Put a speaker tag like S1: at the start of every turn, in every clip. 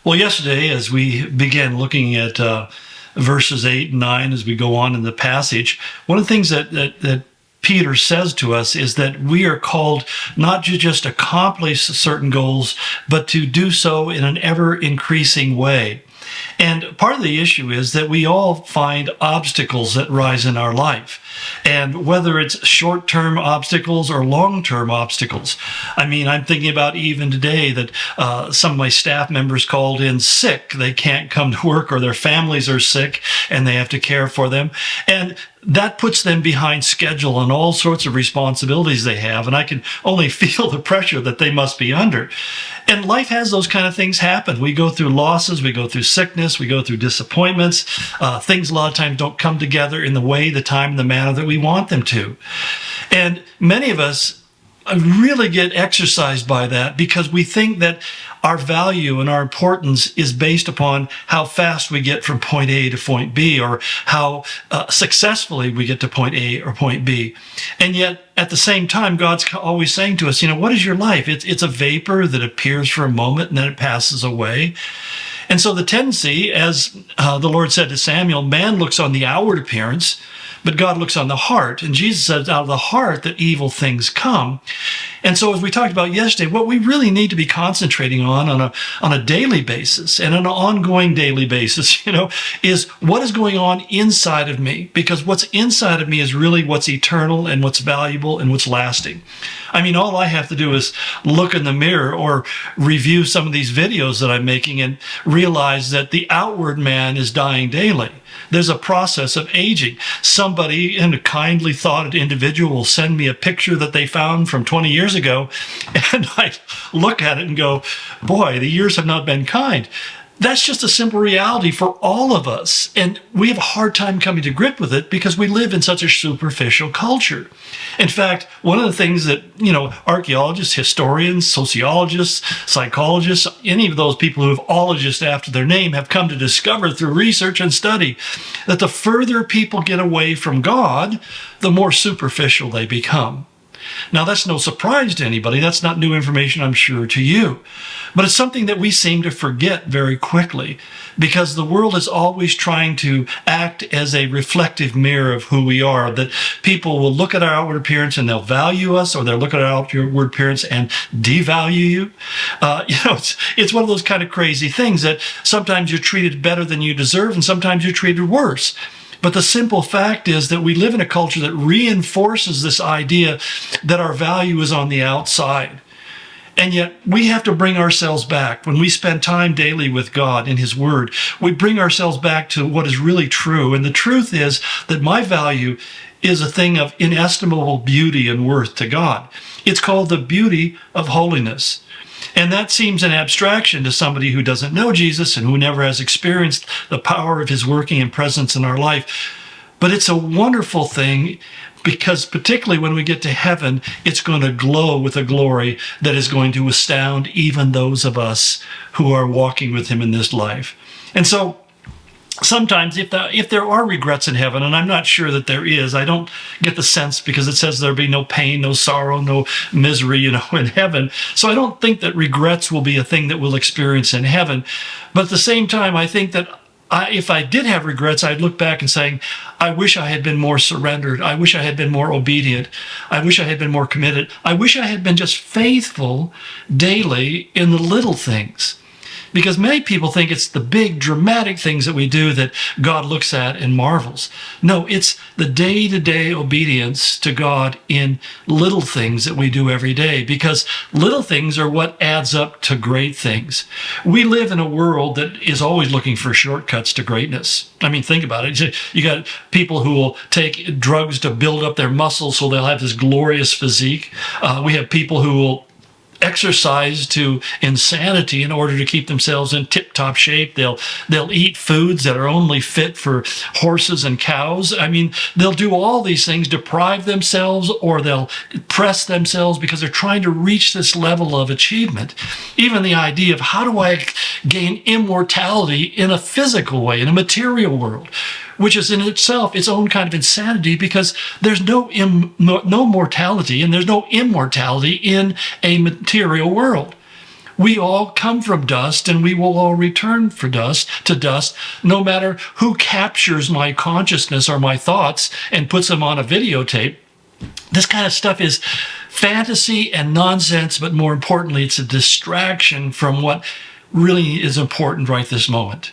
S1: Well, yesterday, as we began looking at verses 8 and 9, as we go on in the passage, one of the things that Peter says to us is that we are called not to just accomplish certain goals, but to do so in an ever increasing way. And part of the issue is that we all find obstacles that rise in our life. And whether it's short-term obstacles or long-term obstacles. I mean, I'm thinking about even today that some of my staff members called in sick. They can't come to work, or their families are sick and they have to care for them. And that puts them behind schedule and all sorts of responsibilities they have. And I can only feel the pressure that they must be under. And life has those kind of things happen. We go through losses, we go through sickness, we go through disappointments. Things a lot of times don't come together in the way, the time, and the manner that we want them to. And many of us really get exercised by that because we think that our value and our importance is based upon how fast we get from point A to point B, or how successfully we get to point A or point B. And yet, at the same time, God's always saying to us, what is your life? It's a vapor that appears for a moment and then it passes away. And so the tendency, as the Lord said to Samuel, man looks on the outward appearance, but God looks on the heart. And Jesus says, out of the heart that evil things come. And so as we talked about yesterday, what we really need to be concentrating on a daily basis and on an ongoing daily basis, is what is going on inside of me. Because what's inside of me is really what's eternal and what's valuable and what's lasting. I mean, all I have to do is look in the mirror or review some of these videos that I'm making and realize that the outward man is dying daily. There's a process of aging. Somebody, in a kindly thoughted individual, will send me a picture that they found from 20 years ago, and I look at it and go, boy, the years have not been kind. That's just a simple reality for all of us. And we have a hard time coming to grip with it because we live in such a superficial culture. In fact, one of the things that, archaeologists, historians, sociologists, psychologists, any of those people who have ologist after their name have come to discover through research and study, that the further people get away from God, the more superficial they become. Now, that's no surprise to anybody. That's not new information, I'm sure, to you. But it's something that we seem to forget very quickly because the world is always trying to act as a reflective mirror of who we are, that people will look at our outward appearance and they'll value us, or they'll look at our outward appearance and devalue you. It's one of those kind of crazy things that sometimes you're treated better than you deserve and sometimes you're treated worse. But the simple fact is that we live in a culture that reinforces this idea that our value is on the outside. And yet we have to bring ourselves back. When we spend time daily with God in His Word, we bring ourselves back to what is really true. And the truth is that my value is a thing of inestimable beauty and worth to God. It's called the beauty of holiness. And that seems an abstraction to somebody who doesn't know Jesus and who never has experienced the power of His working and presence in our life. But it's a wonderful thing because particularly when we get to heaven, it's going to glow with a glory that is going to astound even those of us who are walking with Him in this life. And so sometimes if there are regrets in heaven, and I'm not sure that there is, I don't get the sense because it says there'll be no pain, no sorrow, no misery, in heaven. So I don't think that regrets will be a thing that we'll experience in heaven. But at the same time, I think that if I did have regrets, I'd look back and saying, I wish I had been more surrendered. I wish I had been more obedient. I wish I had been more committed. I wish I had been just faithful daily in the little things. Because many people think it's the big dramatic things that we do that God looks at and marvels. No, it's the day-to-day obedience to God in little things that we do every day, because little things are what adds up to great things. We live in a world that is always looking for shortcuts to greatness. I mean, think about it. You got people who will take drugs to build up their muscles so they'll have this glorious physique. We have people who will exercise to insanity in order to keep themselves in tip-top shape. They'll eat foods that are only fit for horses and cows. I mean, they'll do all these things, deprive themselves, or they'll press themselves because they're trying to reach this level of achievement. Even the idea of how do I gain immortality in a physical way, in a material world, which is in itself its own kind of insanity, because there's no mortality and there's no immortality in a material world. We all come from dust, and we will all return to dust, no matter who captures my consciousness or my thoughts and puts them on a videotape. This kind of stuff is fantasy and nonsense, but more importantly, it's a distraction from what really is important right this moment.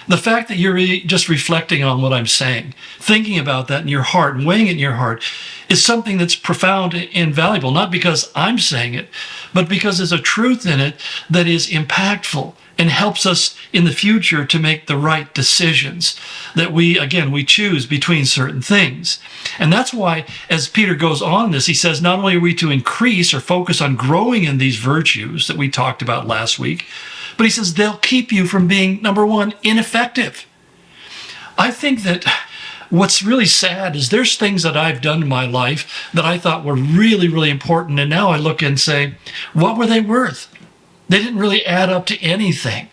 S1: The fact that you're just reflecting on what I'm saying, thinking about that in your heart and weighing it in your heart is something that's profound and valuable, not because I'm saying it, but because there's a truth in it that is impactful and helps us in the future to make the right decisions, that we choose between certain things. And that's why, as Peter goes on in this, he says, not only are we to increase or focus on growing in these virtues that we talked about last week, but he says they'll keep you from being, number one, ineffective. I think that what's really sad is there's things that I've done in my life that I thought were really, really important. And now I look and say, what were they worth? They didn't really add up to anything.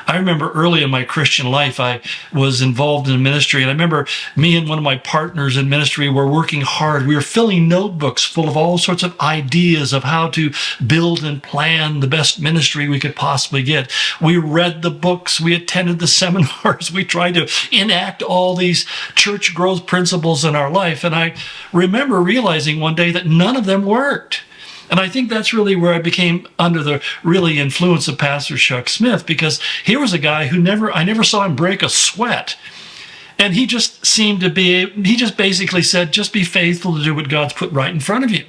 S1: I remember early in my Christian life, I was involved in ministry, and I remember me and one of my partners in ministry were working hard. We were filling notebooks full of all sorts of ideas of how to build and plan the best ministry we could possibly get. We read the books, we attended the seminars, we tried to enact all these church growth principles in our life. And I remember realizing one day that none of them worked. And I think that's really where I became under the really influence of Pastor Chuck Smith, because here was a guy who I never saw him break a sweat. And he just basically said, just be faithful to do what God's put right in front of you.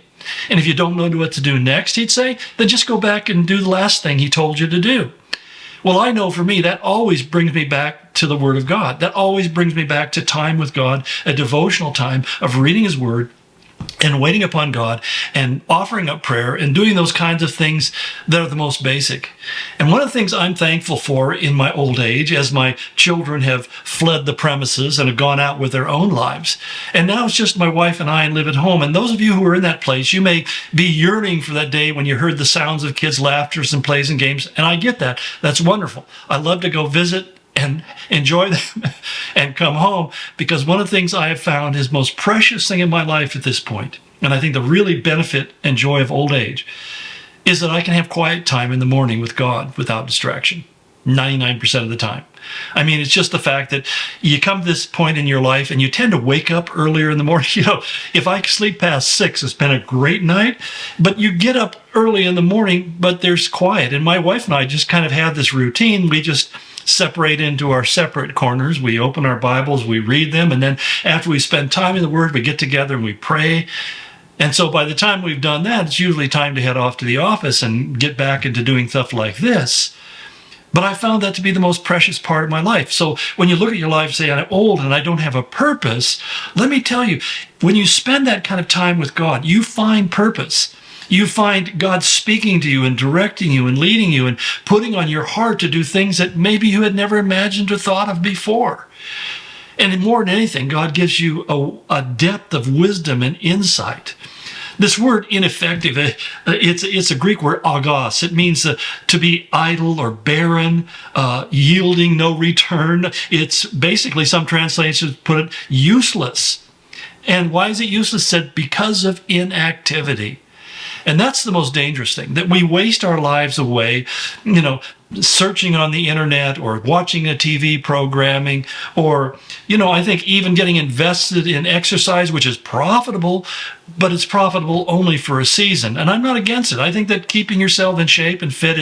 S1: And if you don't know what to do next, he'd say, then just go back and do the last thing he told you to do. Well, I know for me, that always brings me back to the Word of God. That always brings me back to time with God, a devotional time of reading His Word, and waiting upon God and offering up prayer and doing those kinds of things that are the most basic. And one of the things I'm thankful for in my old age, as my children have fled the premises and have gone out with their own lives, and now it's just my wife and I and live at home. And those of you who are in that place, you may be yearning for that day when you heard the sounds of kids' laughter and plays and games. And I get that. That's wonderful. I love to go visit and enjoy them and come home, because one of the things I have found is most precious thing in my life at this point, and I think the really benefit and joy of old age, is that I can have quiet time in the morning with God without distraction, 99% of the time. I mean, it's just the fact that you come to this point in your life and you tend to wake up earlier in the morning. You know, if I sleep past 6, it's been a great night, but you get up early in the morning, but there's quiet. And my wife and I just kind of have this routine. We just separate into our separate corners. We open our Bibles, we read them, and then after we spend time in the Word, we get together and we pray. And so by the time we've done that, it's usually time to head off to the office and get back into doing stuff like this. But I found that to be the most precious part of my life. So when you look at your life, say, I'm old and I don't have a purpose, let me tell you, when you spend that kind of time with God, you find purpose. You find God speaking to you and directing you and leading you and putting on your heart to do things that maybe you had never imagined or thought of before. And more than anything, God gives you a depth of wisdom and insight. This word ineffective, it's a Greek word, agos. It means to be idle or barren, yielding no return. It's basically, some translations put it, useless. And why is it useless? It said because of inactivity. And that's the most dangerous thing, that we waste our lives away, searching on the internet or watching a TV programming, or, I think even getting invested in exercise, which is profitable, but it's profitable only for a season. And I'm not against it. I think that keeping yourself in shape and fit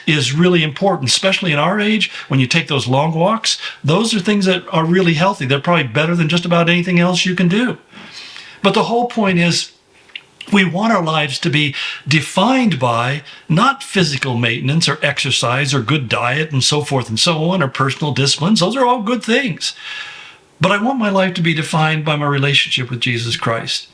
S1: is really important, especially in our age. When you take those long walks, those are things that are really healthy. They're probably better than just about anything else you can do. But the whole point is, we want our lives to be defined by not physical maintenance or exercise or good diet and so forth and so on, or personal disciplines. Those are all good things. But I want my life to be defined by my relationship with Jesus Christ.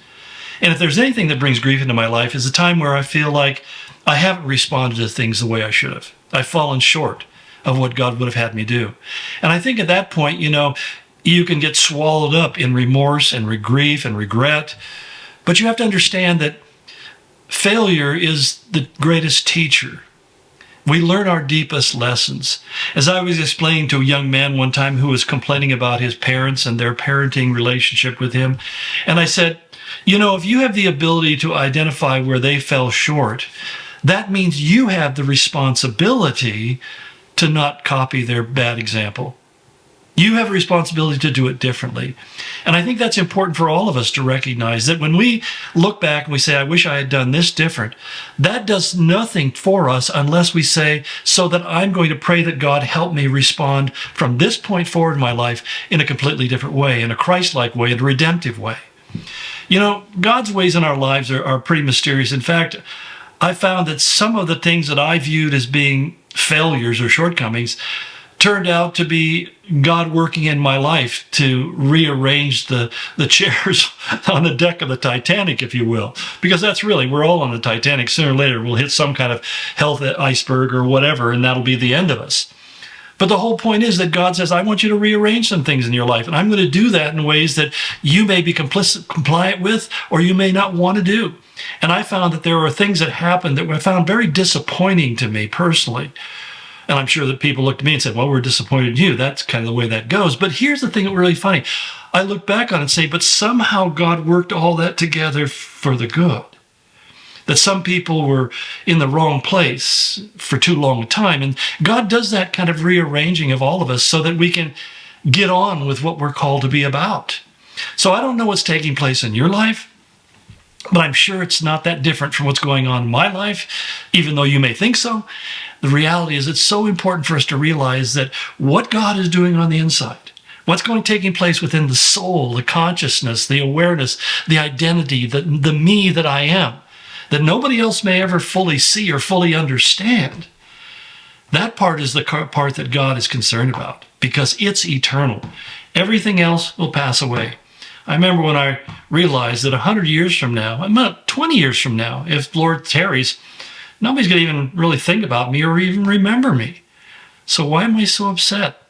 S1: And if there's anything that brings grief into my life, is a time where I feel like I haven't responded to things the way I should have. I've fallen short of what God would have had me do. And I think at that point, you can get swallowed up in remorse and grief and regret. But you have to understand that failure is the greatest teacher. We learn our deepest lessons. As I was explaining to a young man one time who was complaining about his parents and their parenting relationship with him, and I said, if you have the ability to identify where they fell short, that means you have the responsibility to not copy their bad example. You have a responsibility to do it differently. And I think that's important for all of us to recognize that when we look back and we say, I wish I had done this different, that does nothing for us unless we say, so that I'm going to pray that God help me respond from this point forward in my life in a completely different way, in a Christ-like way, in a redemptive way. You know, God's ways in our lives are pretty mysterious. In fact, I found that some of the things that I viewed as being failures or shortcomings turned out to be God working in my life to rearrange the chairs on the deck of the Titanic, if you will. Because that's really, we're all on the Titanic. Sooner or later, we'll hit some kind of health iceberg or whatever, and that'll be the end of us. But the whole point is that God says, I want you to rearrange some things in your life. And I'm going to do that in ways that you may be compliant with, or you may not want to do. And I found that there were things that happened that I found very disappointing to me personally. And I'm sure that people looked at me and said, well, we're disappointed in you. That's kind of the way that goes. But here's the thing that was really funny. I look back on it and say, but somehow God worked all that together for the good. That some people were in the wrong place for too long a time. And God does that kind of rearranging of all of us so that we can get on with what we're called to be about. So I don't know what's taking place in your life, but I'm sure it's not that different from what's going on in my life, even though you may think so. The reality is it's so important for us to realize that what God is doing on the inside, what's taking place within the soul, the consciousness, the awareness, the identity, the me that I am, that nobody else may ever fully see or fully understand. That part is the part that God is concerned about because it's eternal. Everything else will pass away. I remember when I realized that 100 years from now, about 20 years from now, if Lord tarries, nobody's going to even really think about me or even remember me. So why am I so upset?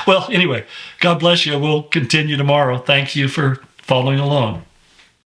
S1: Well, anyway, God bless you. We'll continue tomorrow. Thank you for following along.